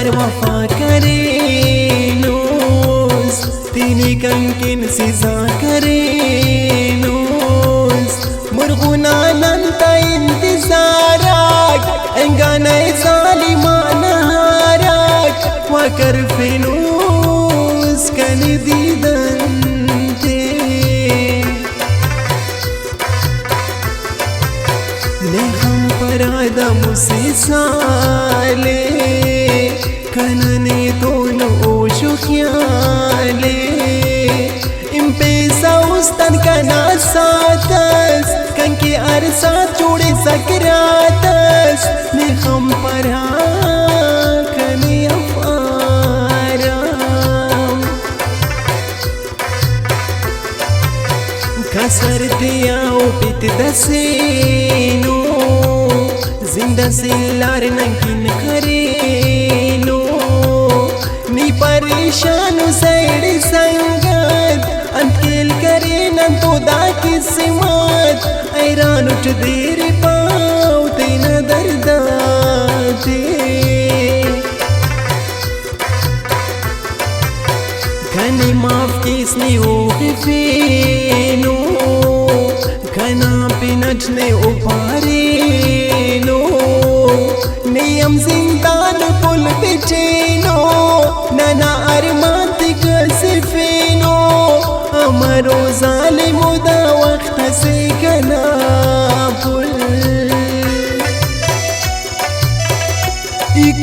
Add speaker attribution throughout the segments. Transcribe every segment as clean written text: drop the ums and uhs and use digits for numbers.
Speaker 1: यार वफा करे नोस तीनी कंकिन सिजा करे नोस मुर्गुना नंता इंतजाराक एंगाना जालिमाना हाराक वकर फिनोस कन दीदंते लेखम परादा मुसे साले कनने दोनों ओशो ख्याले इम्पेसा उस्तन कना सातस कंके अरसा चूड़े सकरातस लेखम परा कने अफारा कसरते आओ पित दसेनो जिंदा सिल्लार नंकिन करेनो नी परेशान सैड संगत अंकेल करे न तो दा किस्मत ऐरान उठ देर पाओ तेना दर्दा दे घने माफ किसने हो फेनो घना पे नचने उपारे नो नियम जिंदान पुल बेचेनो नना अरमात कसिफेनो अमरो जालिमुदा वक्त से घना पुल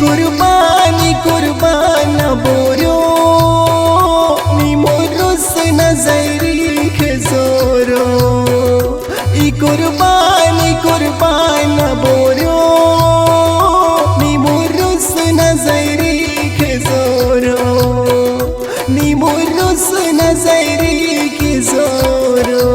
Speaker 1: कुर्बानी कुर्बान बोरो नजरी खजोरो कुर्बानी कुर्बान बोरो निमुरुस नजरी खजोरो निमुरुस नजरी खजोरो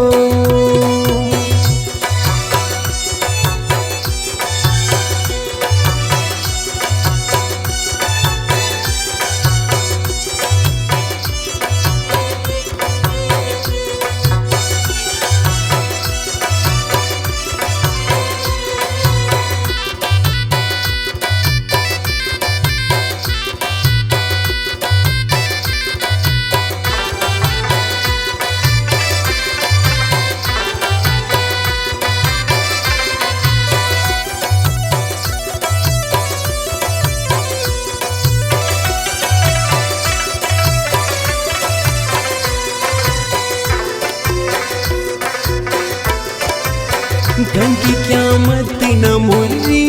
Speaker 1: ढंकी क़यामत न मुर्री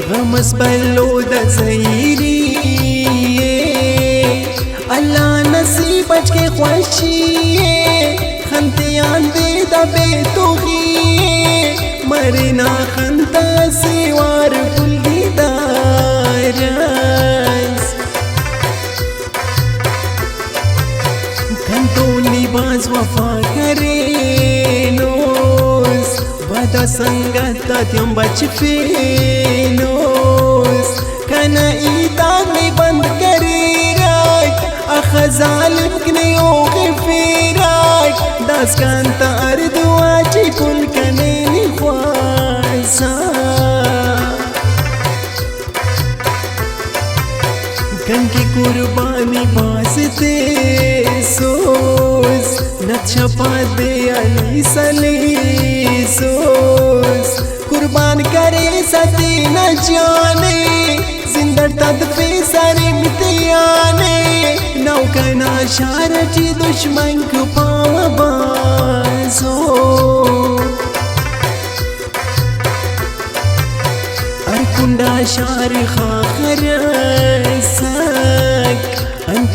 Speaker 1: गमस बल्लो दज़ईरी अल्लाह नसीब बच के ख्वाशी खंतियान दे दबे तोगी मरना खंता सिवार पुलगी दारस खंतो लिबास वफा करे बदा संगत त्यम बच फेनोस कना ईदान में बंद करे रात अखजाल कने ओगे फेरात दास कांता अर्दुआ चिकुल कने निख्वासा कंकी कुर्बानी बासते सोस न छपा दे अली सली सोस कुर्बान करे सती न जाने जिंदा तदफे सारे मितियाने नौकना शारटी दुश्मन को पावाजो अरकुंडा शार खाखर सक अंत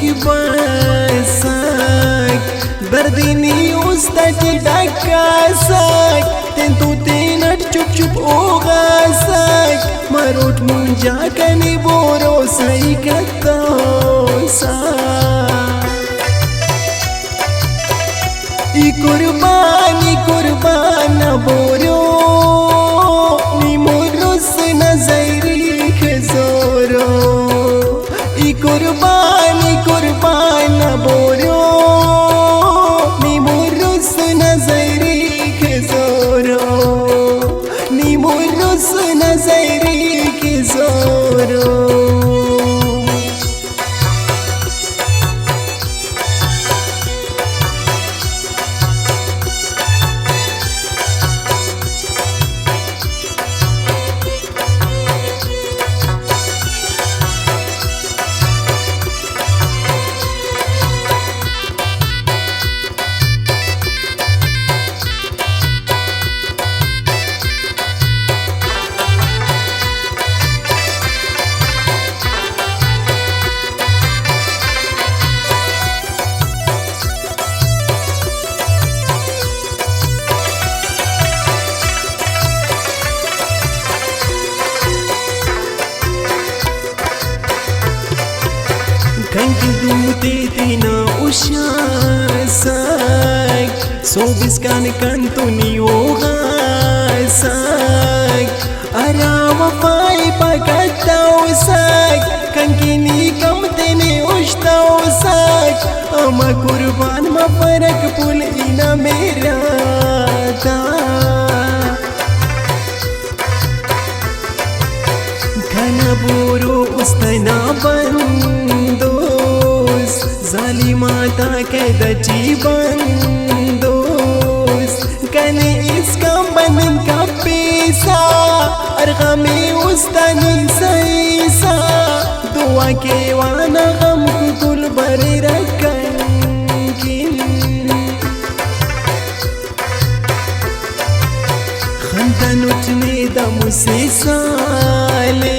Speaker 1: की बसक बर्दीनी उस्तटी डकासक तेंतु तेनट चुप चुप ओगासक मरोट मुंजा कनी बोरो सही कतोसा कुर्बानी कुर्बान बोरो निमुरुस नजरी खजोरो कुर्बानी कुर्बान बोरो निमुरुस नजरी खजोरो निमुरुस नजरी Kanki dute tina ushasak Sobis kan kantuni ohasak Arawa pai pakatausak Kanki ni kamtene ushtausak Ama kurban ma farak pul ina mera ta Kana buru ustana bandos Zalimata kedachi bandos Kane iskam banin ka pesa Argami ustani saisa Dua ke wana gam kukul bari rakankin Khantanutne da muse sale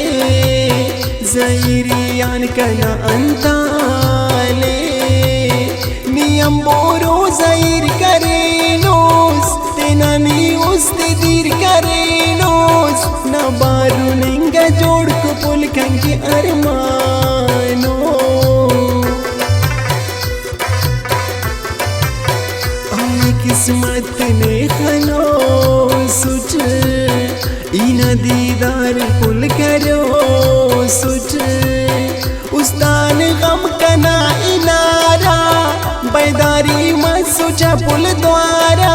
Speaker 1: Zairiyan kana antale Niyam boro zair karenos Tenani ustidir karenos Nabaru ninga jod ko pul kanki armano Ay kismat ne khano such Ina didar pul karo सुच उस्तान गम कना इनारा बैदारी मत सोचा पुल द्वारा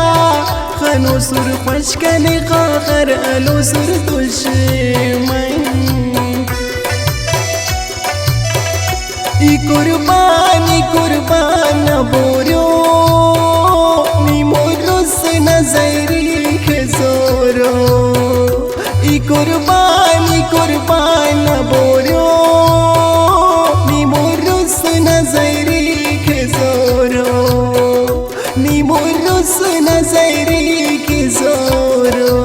Speaker 1: खनो सुर खुश कने खाखर अलो सुर दुश्मन ई कुर्बान बोरो नी मोरुस नजरी खजोरो ई कुर्बान बोरो नी मोरुस नजरी खजोरो नी मोरुस नजरी खजोरो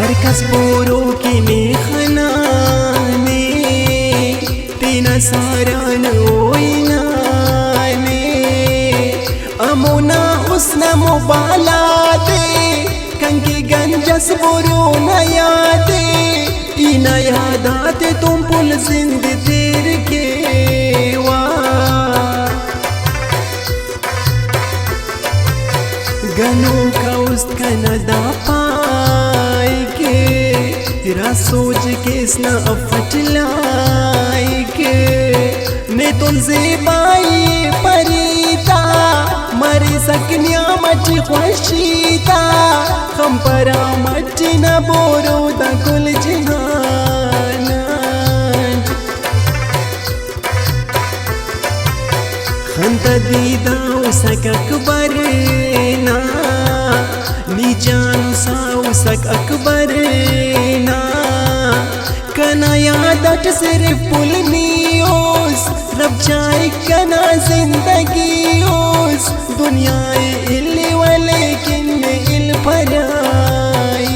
Speaker 1: Arkas boro kini khanane Tina saran oinane Amuna usna mubalate Kanki ganjas boro nayate Ina yadate tum pul zind ter ke wa Gano ka ust kanada तेरा सोच के इसना अफटलाई के ने तुझसे बाई परीता मरी सकनिया मच खुशीता हम परा मच न बोरो दा कुल जहाना खंत दीदा उसक अकबर ना नी जानू सा उसक अकबर कना यादट सिर्फ पुलनियोस रब जाए कना जिंदगियोस दुनियाए इल्ली वाले किन्ने इल पराई